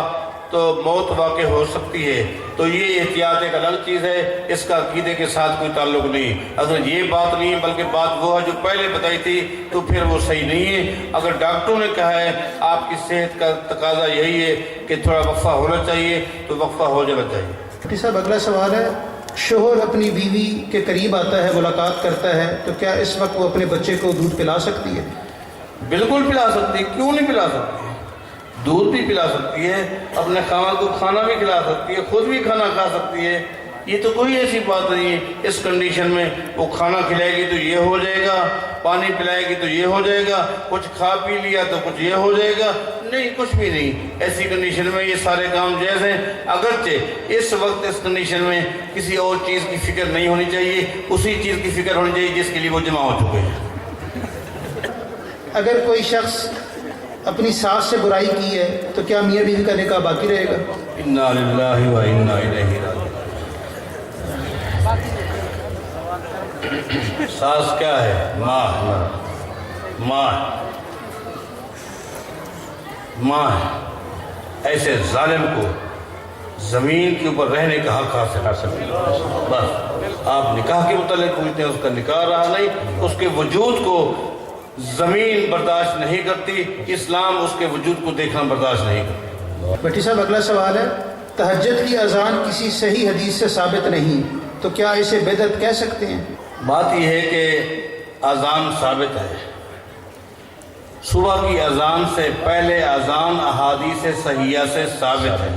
تو موت واقع ہو سکتی ہے، تو یہ احتیاط ایک الگ چیز ہے، اس کا عقیدے کے ساتھ کوئی تعلق نہیں۔ اگر یہ بات نہیں بلکہ بات وہ ہے جو پہلے بتائی تھی تو پھر وہ صحیح نہیں ہے۔ اگر ڈاکٹروں نے کہا ہے آپ کی صحت کا تقاضا یہی ہے کہ تھوڑا وقفہ ہونا چاہیے تو وقفہ ہو جانا چاہیے۔ بھٹی صاحب اگلا سوال ہے، شوہر اپنی بیوی کے قریب آتا ہے، ملاقات کرتا ہے، تو کیا اس وقت وہ اپنے بچے کو دودھ پلا سکتی ہے؟ بالکل پلا سکتی ہے، کیوں نہیں پلا سکتی ہے؟ دودھ بھی پلا سکتی ہے، اپنے خاوند کو کھانا بھی کھلا سکتی ہے، خود بھی کھانا کھا سکتی ہے، یہ تو کوئی ایسی بات نہیں ہے۔ اس کنڈیشن میں وہ کھانا کھلائے گی تو یہ ہو جائے گا، پانی پلائے گی تو یہ ہو جائے گا، کچھ کھا پی لیا تو کچھ یہ ہو جائے گا، نہیں، کچھ بھی نہیں۔ ایسی کنڈیشن میں یہ سارے کام جائز ہیں، اگرچہ اس وقت اس کنڈیشن میں کسی اور چیز کی فکر نہیں ہونی چاہیے، اسی چیز کی فکر ہونی چاہیے جس کے لیے وہ جمع ہو چکے ہیں۔ اگر کوئی شخص اپنی ساس سے برائی کی ہے تو کیا میاں بیوی کا نکاح باقی رہے گا؟ انا للہ و انا الیہ راجعون۔ ساس کیا ہے؟ ماں ہے۔ ایسے ظالم کو زمین کے اوپر رہنے کا حق حاصل ہے۔ بس آپ نکاح کے متعلق پوچھتے ہیں، اس کا نکاح رہا نہیں، اس کے وجود کو زمین برداشت نہیں کرتی، اسلام اس کے وجود کو دیکھنا برداشت نہیں کرتی۔ بھٹی صاحب اگلا سوال ہے، تہجد کی اذان کسی صحیح حدیث سے ثابت نہیں، تو کیا اسے بدعت کہہ سکتے ہیں؟ بات یہ ہے کہ اذان ثابت ہے، صبح کی اذان سے پہلے اذان احادیث صحیحہ سے ثابت ہے،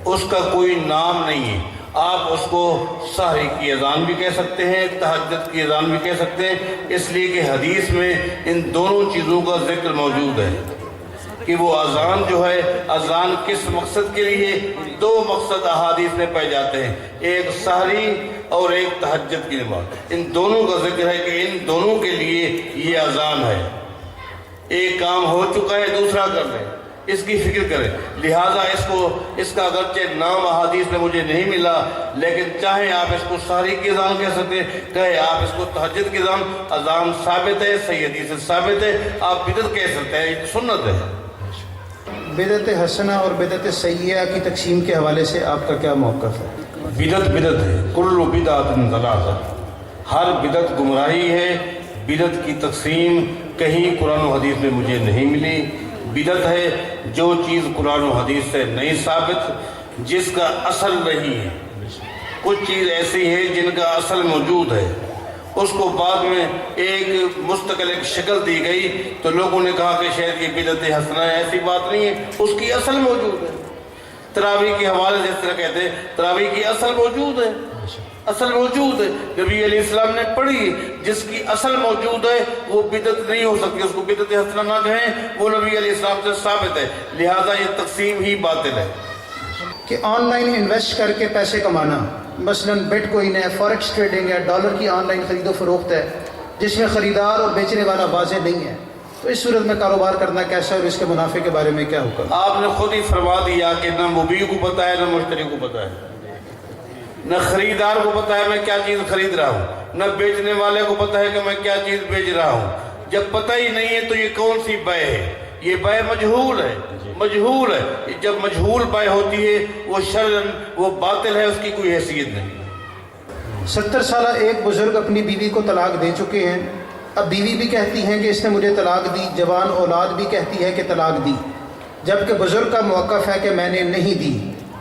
اس کا کوئی نام نہیں ہے۔ آپ اس کو سحری کی اذان بھی کہہ سکتے ہیں، تہجد کی اذان بھی کہہ سکتے ہیں، اس لیے کہ حدیث میں ان دونوں چیزوں کا ذکر موجود ہے کہ وہ اذان جو ہے، اذان کس مقصد کے لیے، دو مقصد احادیث میں پائے جاتے ہیں، ایک سحری اور ایک تہجد کی نماز، ان دونوں کا ذکر ہے کہ ان دونوں کے لیے یہ اذان ہے۔ ایک کام ہو چکا ہے، دوسرا کر لیں، اس کی فکر کریں. لہٰذا اس کا اگرچہ نام احادیث میں مجھے نہیں ملا، لیکن چاہے آپ اس کو سحری کی اذان کہہ سکتے ہیں، کہے آپ اس کو تہجد کی اذان ثابت ہے، صحیح حدیث سے ثابت ہے. آپ بدعت کہہ سکتے ہیں، یہ سنت ہے. بدعت حسنہ اور بدعت سیئہ کی تقسیم کے حوالے سے آپ کا کیا موقف ہے؟ بدعت ہے، کل بدعت ضلالہ، ہر بدعت گمراہی ہے. بدعت کی تقسیم کہیں قرآن و حدیث میں مجھے نہیں ملی. بدعت ہے جو چیز قرآن و حدیث سے نہیں ثابت، جس کا اصل نہیں ہے. کچھ چیز ایسی ہے جن کا اصل موجود ہے، اس کو بعد میں ایک مستقل ایک شکل دی گئی تو لوگوں نے کہا کہ شاید یہ بدعت حسنہ ہے. ایسی بات نہیں ہے، اس کی اصل موجود ہے. تراویح کے حوالے سے اس طرح کہتے ہیں تراویح کی اصل موجود ہے، اصل موجود ہے. نبی علیہ السلام نے پڑھی، جس کی اصل موجود ہے وہ بدعت نہیں ہو سکتی، اس کو بدعت حسنہ نہ کہیں، وہ نبی علیہ السلام سے ثابت ہے. لہذا یہ تقسیم ہی باطل ہے. کہ آن لائن انویسٹ کر کے پیسے کمانا، مثلا بٹ کوئن ہے، فوریکس ٹریڈنگ ہے، ڈالر کی آن لائن خرید و فروخت ہے، جس میں خریدار اور بیچنے والا واضح نہیں ہے، تو اس صورت میں کاروبار کرنا کیسا ہے اور اس کے منافع کے بارے میں کیا حکم؟ آپ نے خود ہی فرما دیا کہ نہ مبیع کو پتہ ہے نہ مشتری کو پتہ ہے، نہ خریدار کو پتہ ہے میں کیا چیز خرید رہا ہوں، نہ بیچنے والے کو پتہ ہے کہ میں کیا چیز بیچ رہا ہوں. جب پتہ ہی نہیں ہے تو یہ کون سی بے ہے؟ یہ بے مجہول ہے، مجہول ہے. جب مجہول بے ہوتی ہے وہ شرعاً وہ باطل ہے، اس کی کوئی حیثیت نہیں. 70 سالہ ایک بزرگ اپنی بیوی کو طلاق دے چکے ہیں. اب بیوی بھی کہتی ہیں کہ اس نے مجھے طلاق دی، جوان اولاد بھی کہتی ہے کہ طلاق دی، جبکہ بزرگ کا موقف ہے کہ میں نے نہیں دی.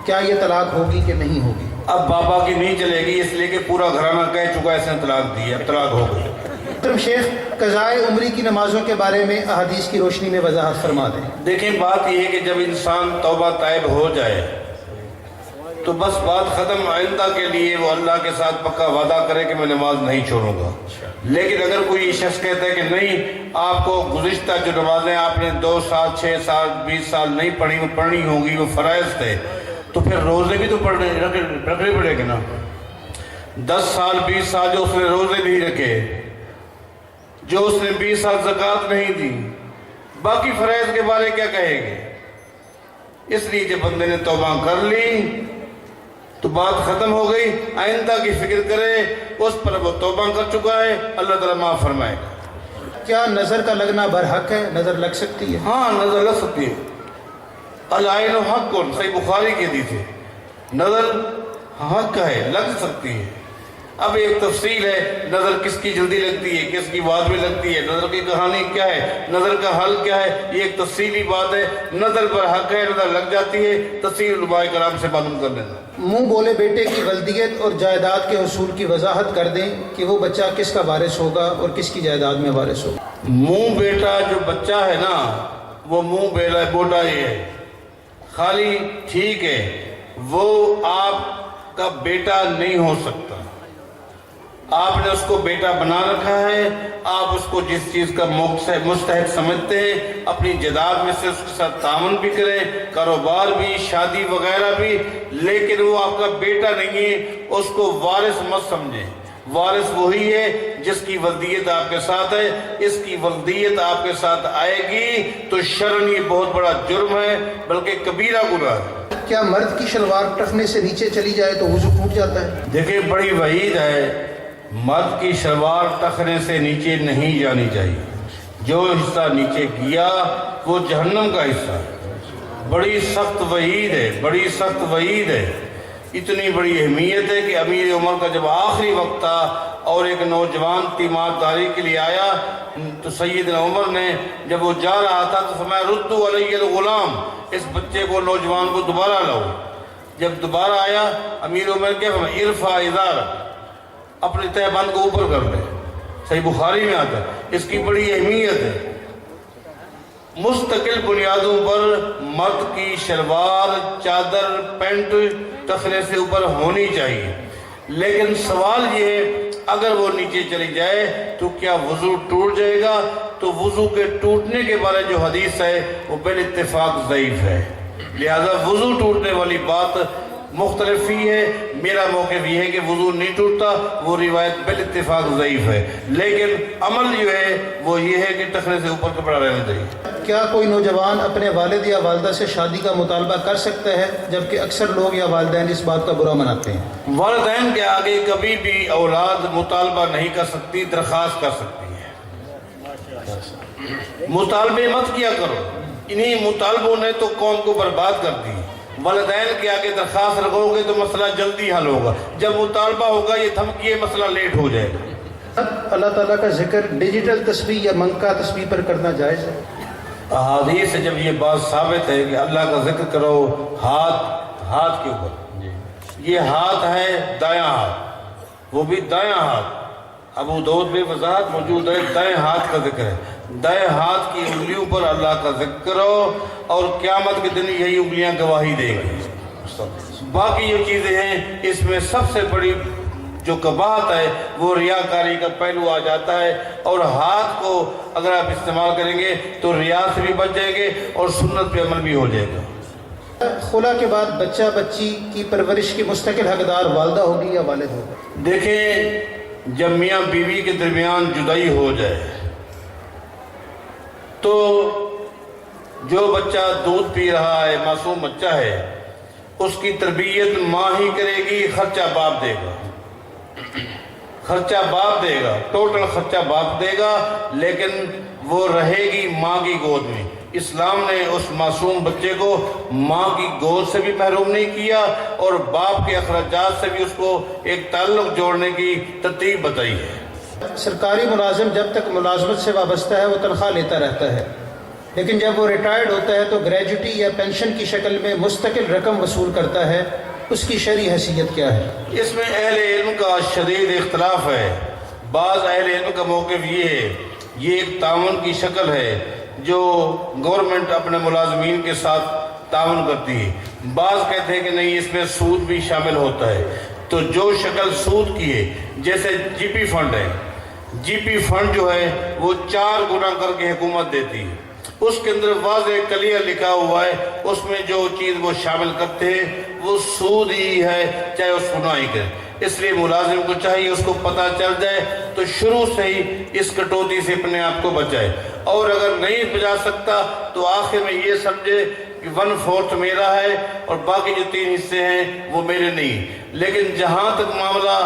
کیا یہ طلاق ہوگی کہ نہیں ہوگی؟ اب بابا کی نہیں چلے گی، اس لیے کہ پورا گھرانہ کہہ چکا ہے اس نے طلاق دی ہے، اب طلاق ہو گئی. تم شیخ قضائے عمری کی نمازوں کے بارے میں احادیث کی روشنی میں وضاحت فرما دیں. دیکھیں بات یہ ہے کہ جب انسان توبہ طائب ہو جائے تو بس بات ختم. آئندہ کے لیے وہ اللہ کے ساتھ پکا وعدہ کرے کہ میں نماز نہیں چھوڑوں گا. لیکن اگر کوئی شخص کہتا ہے کہ نہیں، آپ کو گزشتہ جو نمازیں آپ نے 2 سال 6 سال 20 سال نہیں پڑھی، وہ پڑھنی ہوگی، وہ فرائض تھے، تو پھر روزے بھی تو رکھنے پڑے گے نا. 10 سال 20 سال جو اس نے روزے نہیں رکھے، جو اس نے 20 سال زکوٰۃ نہیں دی، باقی فرائض کے بارے کیا کہے گے؟ اس لیے جب بندے نے توبہ کر لی تو بات ختم ہو گئی. آئندہ کی فکر کرے، اس پر وہ توبہ کر چکا ہے، اللہ تعالیٰ معاف فرمائے گا. کیا نظر کا لگنا برحق ہے؟ نظر لگ سکتی ہے؟ ہاں نظر لگ سکتی ہے. العین حق، صحیح بخاری کی حدیث ہے، نظر حق ہے، لگ سکتی ہے. اب ایک تفصیل ہے، نظر کس کی جلدی لگتی ہے، کس کی بعد میں لگتی ہے، نظر کی کہانی کیا ہے، نظر کا حل کیا ہے، یہ ایک تفصیلی بات ہے. نظر پر حق ہے، نظر لگ جاتی ہے، تفصیل علماء کرام سے معلوم کر لینا. منہ بولے بیٹے کی ولدیت اور جائیداد کے حصول کی وضاحت کر دیں کہ وہ بچہ کس کا وارث ہوگا اور کس کی جائیداد میں وارث ہوگا. منہ بیٹا جو بچہ ہے نا، وہ منہ بیٹا بوٹا ہی ہے، خالی ٹھیک ہے، وہ آپ کا بیٹا نہیں ہو سکتا. آپ نے اس کو بیٹا بنا رکھا ہے، آپ اس کو جس چیز کا مستحق سمجھتے ہیں اپنی جائیداد میں سے اس کے ساتھ تعاون بھی کریں، کاروبار بھی، شادی وغیرہ بھی، لیکن وہ آپ کا بیٹا نہیں ہے، اس کو وارث مت سمجھیں. وارث وہی ہے جس کی ولدیت آپ کے ساتھ ہے. اس کی ولدیت آپ کے ساتھ آئے گی تو شرعاً یہ بہت بڑا جرم ہے، بلکہ کبیرہ گناہ ہے. کیا مرد کی شلوار ٹخنے سے نیچے چلی جائے تو وضو ٹوٹ جاتا ہے؟ دیکھیں بڑی وعید ہے، مرد کی شلوار ٹخنے سے نیچے نہیں جانی چاہیے. جو حصہ نیچے گیا وہ جہنم کا حصہ ہے. بڑی سخت وعید ہے، بڑی سخت وعید ہے. اتنی بڑی اہمیت ہے کہ امیر عمر کا جب آخری وقت تھا اور ایک نوجوان تیمارداری کے لیے آیا تو سیدنا عمر نے جب وہ جا رہا تھا تو فرمایا ردوا علی الغلام، اس بچے کو، نوجوان کو دوبارہ لاؤ. جب دوبارہ آیا امیر عمر کیا فرمایا ارفع ازارک، اپنے تہ بند کو اوپر کر لے. صحیح بخاری میں آتا ہے. اس کی بڑی اہمیت ہے. مستقل بنیادوں پر مرد کی شلوار، چادر، پینٹ ٹخنے سے اوپر ہونی چاہیے. لیکن سوال یہ ہے اگر وہ نیچے چلی جائے تو کیا وضو ٹوٹ جائے گا؟ تو وضو کے ٹوٹنے کے بارے جو حدیث ہے وہ بالاتفاق ضعیف ہے. لہذا وضو ٹوٹنے والی بات مختلف ہی ہے. میرا موقف یہ ہے کہ وضو نہیں ٹوٹتا، وہ روایت بالاتفاق ضعیف ہے. لیکن عمل جو ہے وہ یہ ہے کہ ٹخنے سے اوپر کپڑا رہنا چاہیے. کیا کوئی نوجوان اپنے والد یا والدہ سے شادی کا مطالبہ کر سکتا ہے جبکہ اکثر لوگ یا والدین اس بات کا برا مناتے ہیں؟ والدین کے آگے کبھی بھی اولاد مطالبہ نہیں کر سکتی، درخواست کر سکتی ہے۔ مطالبے مت کیا کرو، انہی مطالبوں نے تو قوم کو برباد کر دی۔ والدین کے آگے درخواست رکھو گے تو مسئلہ جلدی حل ہوگا، جب مطالبہ ہوگا یہ دھمکی ہے مسئلہ لیٹ ہو جائے گا۔ اللہ تعالیٰ کا ذکر ڈیجیٹل تسبیح یا منقا تسبیح پر کرنا جائز ہے؟ احادیث سے جب یہ بات ثابت ہے کہ اللہ کا ذکر کرو ہاتھ کے اوپر، یہ ہاتھ ہے دایاں ہاتھ، وہ بھی دایاں ہاتھ، ابو داؤد میں وضاحت موجود ہے، دائیں ہاتھ کا ذکر ہے، دائیں ہاتھ کی انگلیوں پر اللہ کا ذکر کرو اور قیامت کے دن یہی انگلیاں گواہی دے گی۔ باقی جو چیزیں ہیں اس میں سب سے بڑی جو قباحت ہے وہ ریاکاری کا پہلو آ جاتا ہے، اور ہاتھ کو اگر آپ استعمال کریں گے تو ریا سے بھی بچ جائیں گے اور سنت پہ عمل بھی ہو جائے گا۔ خلا کے بعد بچہ بچی کی پرورش کی مستقل حقدار والدہ ہوگی یا والد ہوگا؟ دیکھیں، جب میاں بیوی کے درمیان جدائی ہو جائے تو جو بچہ دودھ پی رہا ہے، معصوم بچہ ہے، اس کی تربیت ماں ہی کرے گی، خرچہ باپ دے گا، خرچہ باپ دے گا، ٹوٹل خرچہ باپ دے گا، لیکن وہ رہے گی ماں کی گود میں۔ اسلام نے اس معصوم بچے کو ماں کی گود سے بھی محروم نہیں کیا اور باپ کے اخراجات سے بھی اس کو ایک تعلق جوڑنے کی ترتیب بتائی ہے۔ سرکاری ملازم جب تک ملازمت سے وابستہ ہے وہ تنخواہ لیتا رہتا ہے، لیکن جب وہ ریٹائرڈ ہوتا ہے تو گریجوٹی یا پینشن کی شکل میں مستقل رقم وصول کرتا ہے، اس کی شرعی حیثیت کیا ہے؟ اس میں اہل علم کا شدید اختلاف ہے۔ بعض اہل علم کا موقف یہ ہے یہ ایک تعاون کی شکل ہے جو گورنمنٹ اپنے ملازمین کے ساتھ تعاون کرتی ہے، بعض کہتے ہیں کہ نہیں اس میں سود بھی شامل ہوتا ہے۔ تو جو شکل سود کی ہے، جیسے جی پی فنڈ ہے، جی پی فنڈ جو ہے وہ 4 گنا کر کے حکومت دیتی ہے، اس کے اندر واضح کلیئر لکھا ہوا ہے، اس میں جو چیز وہ شامل کرتے ہیں وہ سود ہی ہے، چاہے اس کو نہ ہی کرے۔ اس لیے ملازم کو چاہیے اس کو پتہ چل جائے تو شروع سے ہی اس کٹوتی سے اپنے آپ کو بچائے، اور اگر نہیں بچا سکتا تو آخر میں یہ سمجھے کہ 1/4 میرا ہے اور باقی جو 3 حصے ہیں وہ میرے نہیں۔ لیکن جہاں تک معاملہ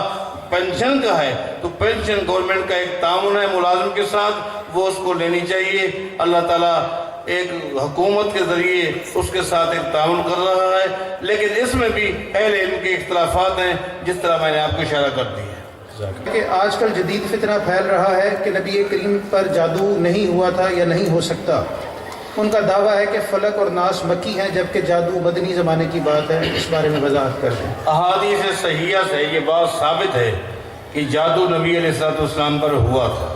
پینشن کا ہے تو پینشن گورنمنٹ کا ایک تعاون ہے ملازم کے ساتھ، وہ اس کو لینی چاہیے۔ اللہ تعالیٰ ایک حکومت کے ذریعے اس کے ساتھ ایک تعاون کر رہا ہے، لیکن اس میں بھی اہل علم کے اختلافات ہیں، جس طرح میں نے آپ کو اشارہ کر دیا۔ کہ آج کل جدید فتنہ پھیل رہا ہے کہ نبی کریم پر جادو نہیں ہوا تھا یا نہیں ہو سکتا۔ ان کا دعویٰ ہے کہ فلک اور ناس مکی ہیں جبکہ جادو مدنی زمانے کی بات ہے، اس بارے میں وضاحت کر دیں۔ احادیث صحیحہ سے یہ بات ثابت ہے کہ جادو نبی علیہ السلام پر ہوا تھا،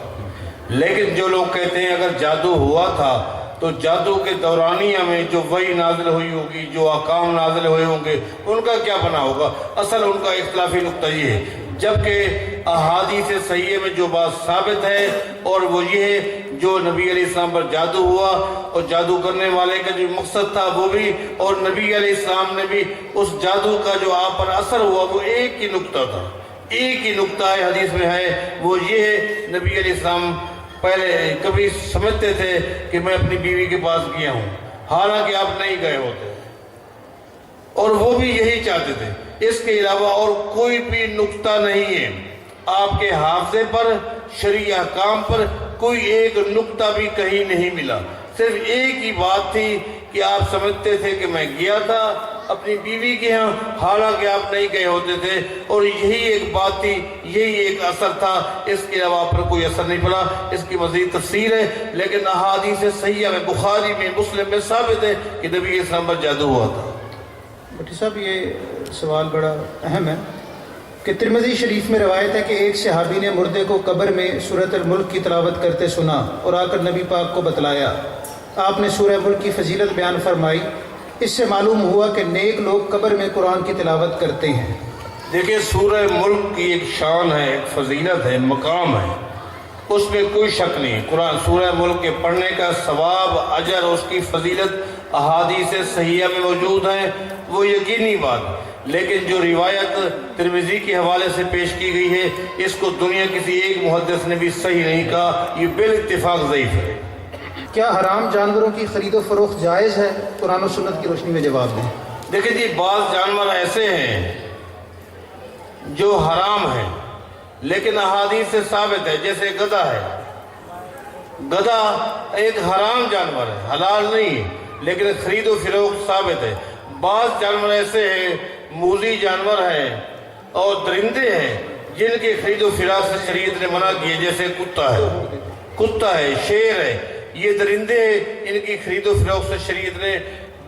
لیکن جو لوگ کہتے ہیں اگر جادو ہوا تھا تو جادو کے دورانیہ میں جو وحی نازل ہوئی ہوگی، جو احکام نازل ہوئے ہوں گے، ان کا کیا بنا ہوگا؟ اصل ان کا اختلافی نقطہ یہ ہے، جبکہ احادیث صحیح میں جو بات ثابت ہے اور وہ یہ ہے جو نبی علیہ السلام پر جادو ہوا اور جادو کرنے والے کا جو مقصد تھا وہ بھی، اور نبی علیہ السلام نے بھی اس جادو کا جو آپ پر اثر ہوا وہ ایک ہی نقطہ تھا، ایک ہی نقطہ ہے حدیث میں ہے، وہ یہ ہے نبی علیہ السلام پہلے کبھی سمجھتے تھے کہ میں اپنی بیوی کے پاس گیا ہوں، حالانکہ آپ نہیں گئے ہوتے، اور وہ بھی یہی چاہتے تھے۔ اس کے علاوہ اور کوئی بھی نقطہ نہیں ہے، آپ کے حافظے پر، شرعی احکام پر کوئی ایک نقطہ بھی کہیں نہیں ملا، صرف ایک ہی بات تھی کہ آپ سمجھتے تھے کہ میں گیا تھا اپنی بیوی کے ہاں، حالانکہ آپ نہیں گئے ہوتے تھے، اور یہی ایک بات تھی، یہی ایک اثر تھا، اس کے علاوہ پر کوئی اثر نہیں پڑا۔ اس کی مزید تفسیر ہے، لیکن احادیث صحیحہ میں، بخاری میں، مسلم میں ثابت ہے کہ نبی اسلام پر جادو ہوا تھا۔ بھٹی صاحب یہ سوال بڑا اہم ہے کہ ترمذی شریف میں روایت ہے کہ ایک صحابی نے مردے کو قبر میں سورۃ الملک کی تلاوت کرتے سنا اور آ کر نبی پاک کو بتلایا، آپ نے سورہ ملک کی فضیلت بیان فرمائی، اس سے معلوم ہوا کہ نیک لوگ قبر میں قرآن کی تلاوت کرتے ہیں۔ دیکھیں سورہ ملک کی ایک شان ہے، ایک فضیلت ہے، مقام ہے، اس میں کوئی شک نہیں۔ قرآن سورہ ملک کے پڑھنے کا ثواب، اجر، اس کی فضیلت احادیث صحیحہ میں موجود ہیں، وہ یقینی بات، لیکن جو روایت ترمذی کے حوالے سے پیش کی گئی ہے اس کو دنیا کسی ایک محدث نے بھی صحیح نہیں کہا، یہ بال اتفاق ضعیف ہے۔ کیا حرام جانوروں کی خرید و فروخت جائز ہے؟ قرآن و سنت کی روشنی میں جواب دیں۔ دیکھیں جی، بعض جانور ایسے ہیں جو حرام ہیں لیکن احادیث سے ثابت ہے، جیسے گدھا ہے۔ گدھا ایک حرام جانور ہے، حلال نہیں ہے، لیکن خرید و فروخت ثابت ہے۔ بعض جانور ایسے ہیں، موذی جانور ہیں اور درندے ہیں جن کی خرید و فروخت سے شریعت نے منع کی ہے، جیسے کتا ہے، شیر ہے، یہ درندے ہیں، ان کی خرید و فروخت سے شریعت نے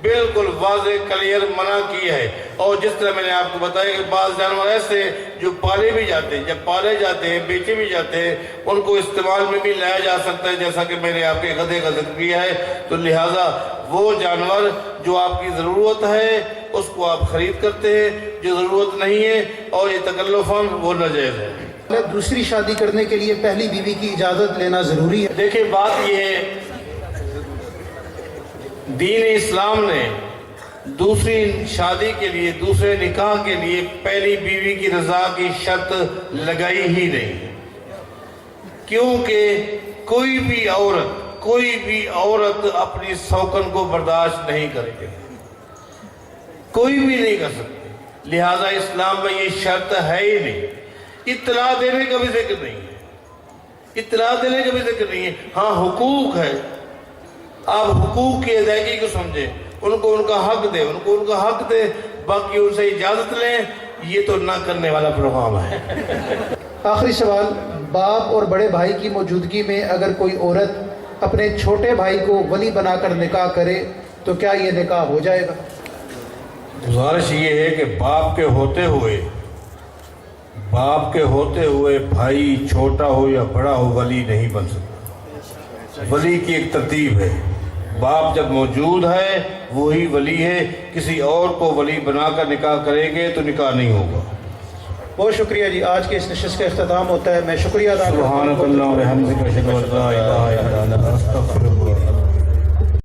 بالکل واضح کلیئر منع کی ہے۔ اور جس طرح میں نے آپ کو بتایا کہ بعض جانور ایسے جو پالے بھی جاتے ہیں، جب پالے جاتے ہیں، بیچے بھی جاتے ہیں، ان کو استعمال میں بھی لایا جا سکتا ہے، جیسا کہ میں نے آپ کے گدھے کا ذکر کیا ہے۔ تو لہٰذا وہ جانور جو آپ کی ضرورت ہے اس کو آپ خرید کرتے ہیں، جو ضرورت نہیں ہے اور یہ تکلفاً وہ ناجائز ہے۔ دوسری شادی کرنے کے لیے پہلی بیوی کی اجازت لینا ضروری ہے؟ دیکھیں، بات یہ ہے، دین اسلام نے دوسری شادی کے لیے، دوسرے نکاح کے لیے پہلی بیوی کی رضا کی شرط لگائی ہی نہیں، کیونکہ کوئی بھی عورت اپنی سوکن کو برداشت نہیں کرے گی، کوئی بھی نہیں کر سکتی، لہذا اسلام میں یہ شرط ہے ہی نہیں۔ اطلاع دینے کا بھی ذکر نہیں ہے، ہاں حقوق ہے، آپ حقوق کی ادائیگی کو سمجھیں، ان کو ان کا حق دے، باقی ان سے اجازت لیں، یہ تو نہ کرنے والا پروگرام ہے۔ آخری سوال، باپ اور بڑے بھائی کی موجودگی میں اگر کوئی عورت اپنے چھوٹے بھائی کو ولی بنا کر نکاح کرے تو کیا یہ نکاح ہو جائے گا؟ گزارش یہ ہے کہ باپ کے ہوتے ہوئے بھائی چھوٹا ہو یا بڑا ہو ولی نہیں بن سکتا۔ ولی کی ایک ترتیب ہے، باپ جب موجود ہے وہی ولی ہے، کسی اور کو ولی بنا کر نکاح کریں گے تو نکاح نہیں ہوگا۔ بہت شکریہ جی، آج کے اس نشست کا اختتام ہوتا ہے۔ میں شکریہ ادا کرتا ہوں۔ سبحانک اللہم و بحمدک، اشہد ان لا الہ الا انت، استغفرک۔